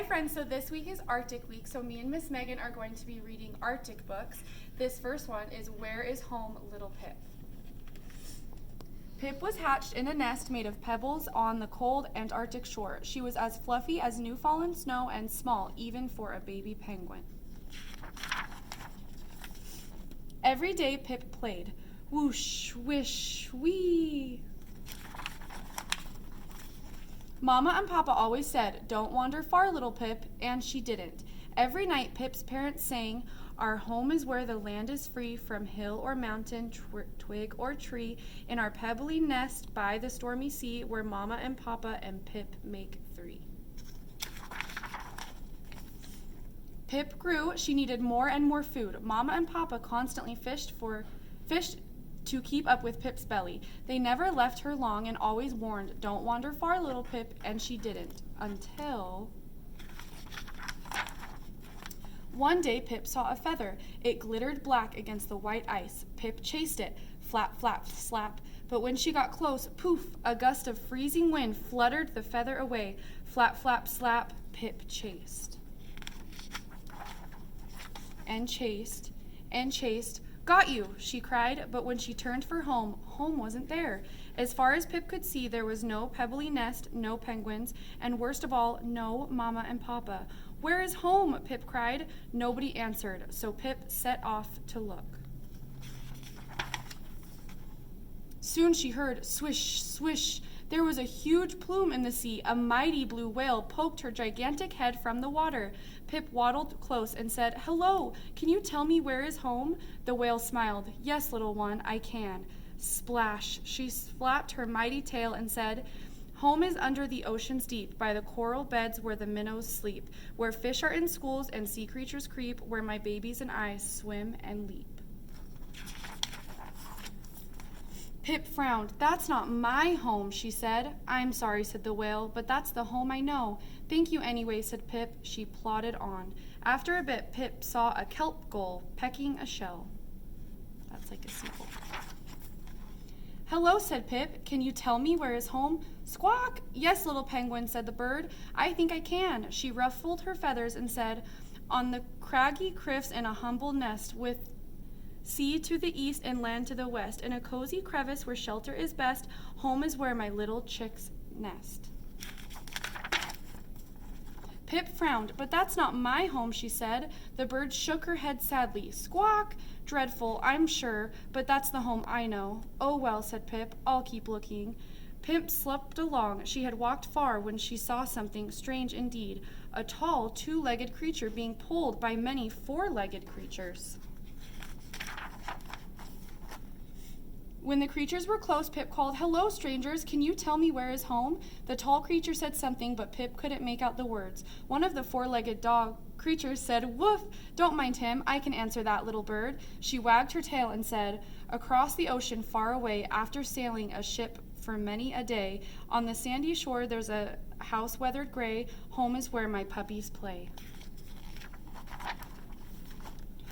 Hi friends, so this week is Arctic week, so me and Miss Megan are going to be reading Arctic books. This first one is Where is Home, Little Pip? Pip was hatched in a nest made of pebbles on the cold Antarctic shore. She was as fluffy as new fallen snow and small, even for a baby penguin. Every day Pip played. Whoosh, wish, wee. Mama and Papa always said, "Don't wander far, little Pip," and she didn't. Every night Pip's parents sang, "Our home is where the land is free from hill or mountain, twig or tree, in our pebbly nest by the stormy sea, where Mama and Papa and Pip make three." Pip grew. She needed more and more food. Mama and Papa constantly fished to keep up with Pip's belly. They never left her long and always warned, "Don't wander far, little Pip," and she didn't, until one day Pip saw a feather. It glittered black against the white ice. Pip chased it, flap, flap, slap, but when she got close, poof, a gust of freezing wind fluttered the feather away. Flap, flap, slap, Pip chased. And chased, and chased. "Got you," she cried, but when she turned for home, home wasn't there. As far as Pip could see, there was no pebbly nest, no penguins, and worst of all, no Mama and Papa. "Where is home?" Pip cried. Nobody answered, so Pip set off to look. Soon she heard swish, swish. There was a huge plume in the sea. A mighty blue whale poked her gigantic head from the water. Pip waddled close and said, "Hello, can you tell me where is home?" The whale smiled. "Yes, little one, I can." Splash! She flapped her mighty tail and said, "Home is under the ocean's deep, by the coral beds where the minnows sleep, where fish are in schools and sea creatures creep, where my babies and I swim and leap." Pip frowned. "That's not my home," she said. "I'm sorry," said the whale, "but that's the home I know." "Thank you anyway," said Pip. She plodded on. After a bit, Pip saw a kelp gull pecking a shell. That's like a seagull. "Hello," said Pip. "Can you tell me where is home?" "Squawk!" "Yes, little penguin," said the bird. "I think I can." She ruffled her feathers and said, "On the craggy cliffs in a humble nest, with sea to the east and land to the west, in a cozy crevice where shelter is best, home is where my little chicks nest." Pip frowned. "But that's not my home," she said. The bird shook her head sadly. "Squawk! Dreadful, I'm sure, but that's the home I know." "Oh well," said Pip, "I'll keep looking." Pip slipped along. She had walked far when she saw something strange indeed, a tall, two-legged creature being pulled by many four-legged creatures. When the creatures were close, Pip called, "Hello, strangers, can you tell me where is home?" The tall creature said something, but Pip couldn't make out the words. One of the four-legged dog creatures said, "Woof, don't mind him, I can answer that, little bird." She wagged her tail and said, "Across the ocean far away, after sailing a ship for many a day, on the sandy shore there's a house weathered gray, home is where my puppies play."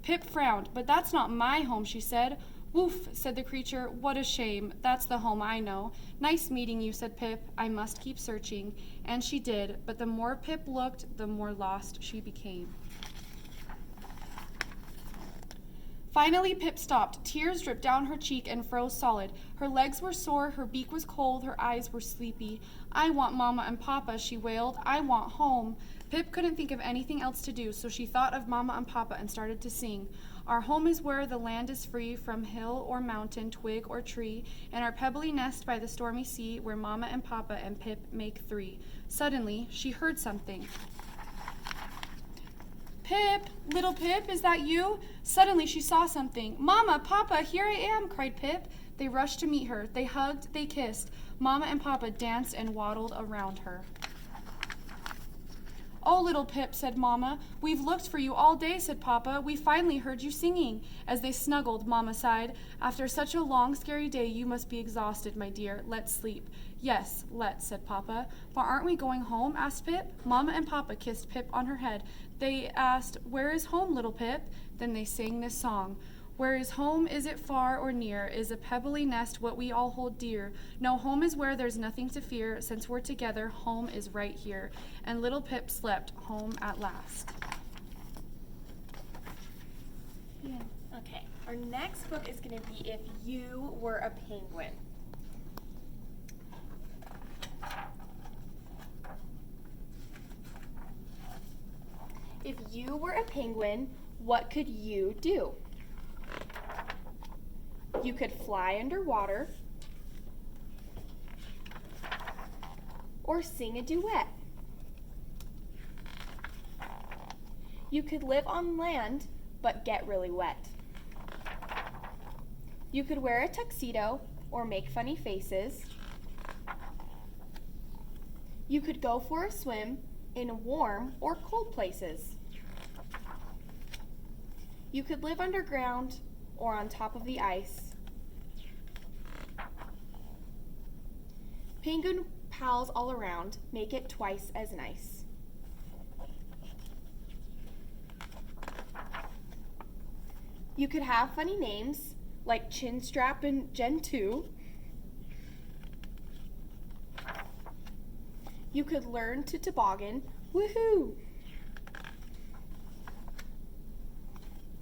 Pip frowned. "But that's not my home," she said. "Woof," said the creature. "What a shame. That's the home I know." "Nice meeting you," said Pip. "I must keep searching." And she did, but the more Pip looked, the more lost she became. Finally, Pip stopped. Tears dripped down her cheek and froze solid. Her legs were sore, her beak was cold, her eyes were sleepy. "I want Mama and Papa," she wailed. "I want home." Pip couldn't think of anything else to do, so she thought of Mama and Papa and started to sing. "Our home is where the land is free from hill or mountain, twig or tree, and our pebbly nest by the stormy sea, where Mama and Papa and Pip make three." Suddenly, she heard something. "Pip, little Pip, is that you?" Suddenly she saw something. "Mama, Papa, here I am," cried Pip. They rushed to meet her. They hugged, they kissed. Mama and Papa danced and waddled around her. "Oh, little Pip," said Mama. "We've looked for you all day," said Papa. "We finally heard you singing." As they snuggled, Mama sighed. "After such a long, scary day, you must be exhausted, my dear. Let's sleep." "Yes, let's," said Papa. "But aren't we going home?" asked Pip. Mama and Papa kissed Pip on her head. They asked, "Where is home, little Pip?" Then they sang this song. Where is home? Is it far or near? Is a pebbly nest what we all hold dear? No, home is where there's nothing to fear. Since we're together, home is right here. And little Pip slept home at last. Yeah. Okay, our next book is going to be If You Were a Penguin. If you were a penguin, what could you do? You could fly underwater or sing a duet. You could live on land but get really wet. You could wear a tuxedo or make funny faces. You could go for a swim in warm or cold places. You could live underground or on top of the ice. Penguin pals all around make it twice as nice. You could have funny names like Chinstrap and Gen 2. You could learn to toboggan, woohoo!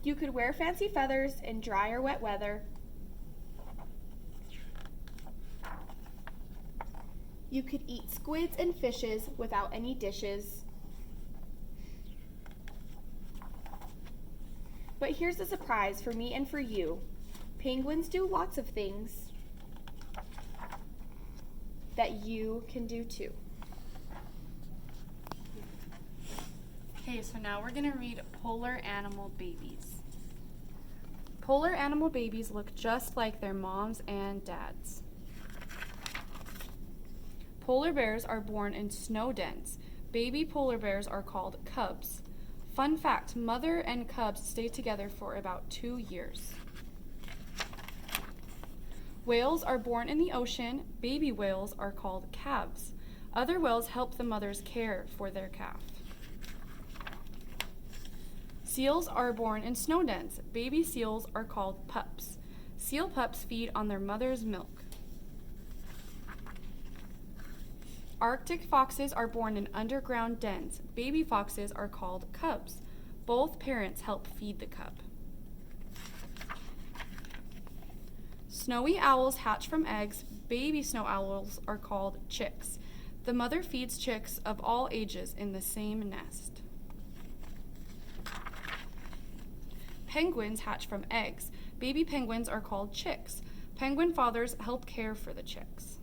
You could wear fancy feathers in dry or wet weather. You could eat squids and fishes without any dishes. But here's a surprise for me and for you. Penguins do lots of things that you can do too. Okay, so now we're going to read Polar Animal Babies. Polar animal babies look just like their moms and dads. Polar bears are born in snow dens. Baby polar bears are called cubs. Fun fact, mother and cubs stay together for about 2 years. Whales are born in the ocean. Baby whales are called calves. Other whales help the mothers care for their calf. Seals are born in snow dens. Baby seals are called pups. Seal pups feed on their mother's milk. Arctic foxes are born in underground dens. Baby foxes are called cubs. Both parents help feed the cub. Snowy owls hatch from eggs. Baby snow owls are called chicks. The mother feeds chicks of all ages in the same nest. Penguins hatch from eggs. Baby penguins are called chicks. Penguin fathers help care for the chicks.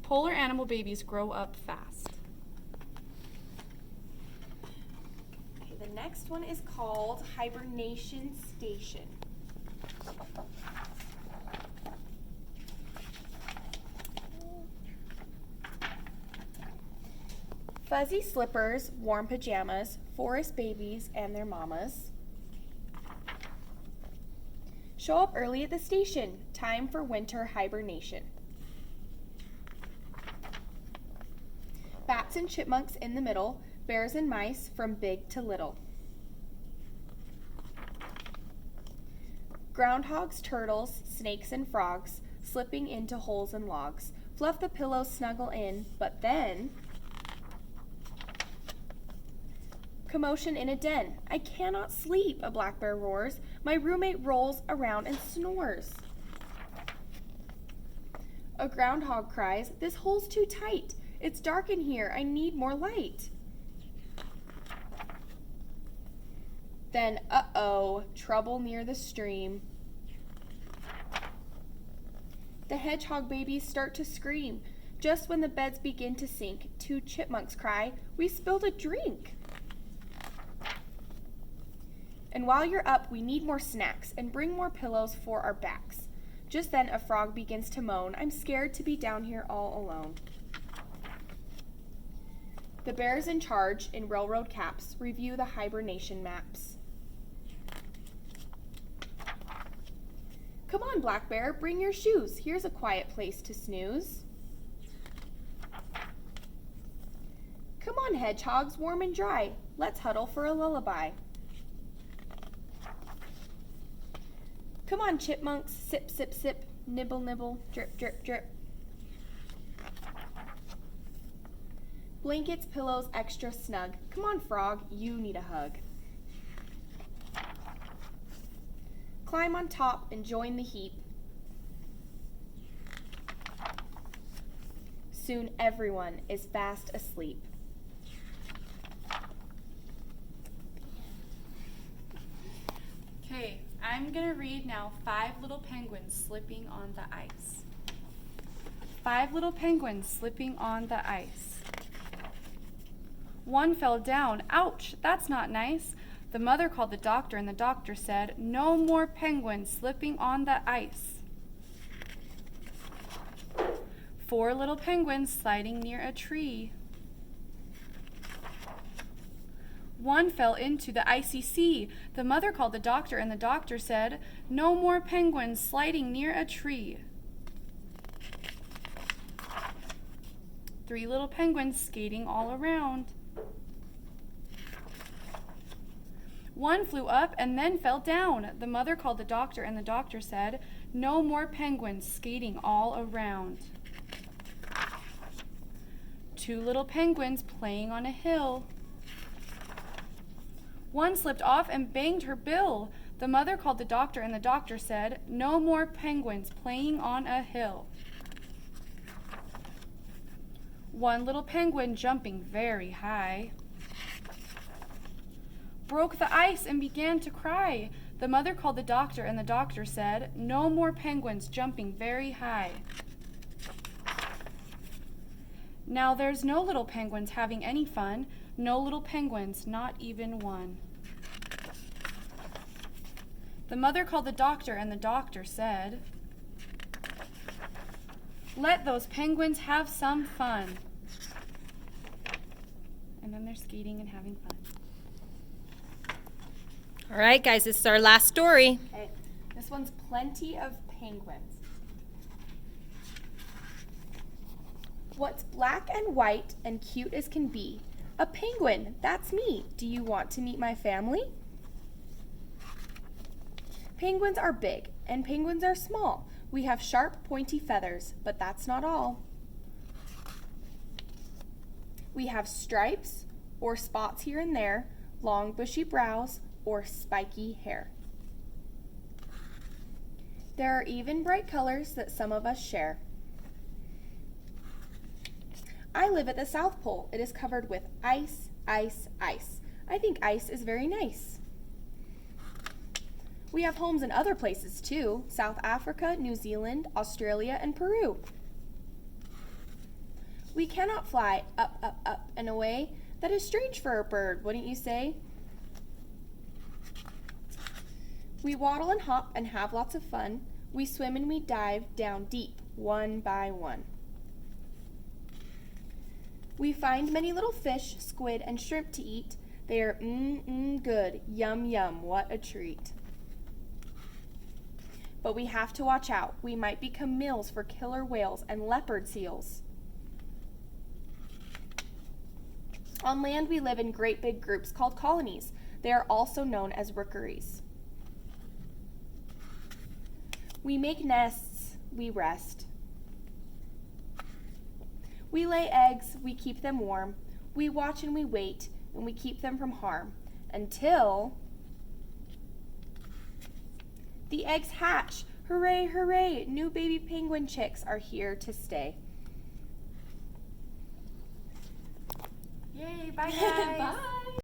Polar animal babies grow up fast. Okay, the next one is called Hibernation Station. Fuzzy slippers, warm pajamas, forest babies and their mamas. Show up early at the station. Time for winter hibernation. Bats and chipmunks in the middle, bears and mice from big to little. Groundhogs, turtles, snakes and frogs, slipping into holes and logs. Fluff the pillows, snuggle in, but then commotion in a den. I cannot sleep, a black bear roars. My roommate rolls around and snores. A groundhog cries, this hole's too tight. It's dark in here. I need more light. Then, uh-oh, trouble near the stream. The hedgehog babies start to scream. Just when the beds begin to sink, 2 chipmunks cry, we spilled a drink. And while you're up, we need more snacks and bring more pillows for our backs. Just then a frog begins to moan, I'm scared to be down here all alone. The bears in charge, in railroad caps, review the hibernation maps. Come on, Black Bear, bring your shoes. Here's a quiet place to snooze. Come on, hedgehogs, warm and dry. Let's huddle for a lullaby. Come on, chipmunks, sip, sip, sip, nibble, nibble, drip, drip, drip. Blankets, pillows, extra snug. Come on, frog, you need a hug. Climb on top and join the heap. Soon everyone is fast asleep. Okay, I'm gonna read now 5 little penguins slipping on the ice. 5 little penguins slipping on the ice. One fell down. Ouch, that's not nice. The mother called the doctor, and the doctor said, "No more penguins slipping on the ice." 4 little penguins sliding near a tree. One fell into the icy sea. The mother called the doctor, and the doctor said, "No more penguins sliding near a tree." 3 little penguins skating all around. One flew up and then fell down. The mother called the doctor, and the doctor said, "No more penguins skating all around." 2 little penguins playing on a hill. One slipped off and banged her bill. The mother called the doctor, and the doctor said, "No more penguins playing on a hill." 1 little penguin jumping very high broke the ice and began to cry. The mother called the doctor, and the doctor said, "No more penguins jumping very high." Now there's no little penguins having any fun. No little penguins, not even one. The mother called the doctor, and the doctor said, "Let those penguins have some fun." And then they're skating and having fun. All right, guys, this is our last story. Okay, this one's Plenty of Penguins. What's black and white and cute as can be? A penguin, that's me. Do you want to meet my family? Penguins are big and penguins are small. We have sharp, pointy feathers, but that's not all. We have stripes or spots here and there, long bushy brows, or spiky hair. There are even bright colors that some of us share. I live at the South Pole. It is covered with ice, ice, ice. I think ice is very nice. We have homes in other places too, South Africa, New Zealand, Australia, and Peru. We cannot fly up, up, up and away. That is strange for a bird, wouldn't you say? We waddle and hop and have lots of fun. We swim and we dive down deep, one by one. We find many little fish, squid, and shrimp to eat. They are good, yum, yum, what a treat. But we have to watch out. We might become meals for killer whales and leopard seals. On land, we live in great big groups called colonies. They are also known as rookeries. We make nests, we rest. We lay eggs, we keep them warm. We watch and we wait, and we keep them from harm until the eggs hatch. Hooray, hooray! New baby penguin chicks are here to stay. Yay, bye guys. Bye.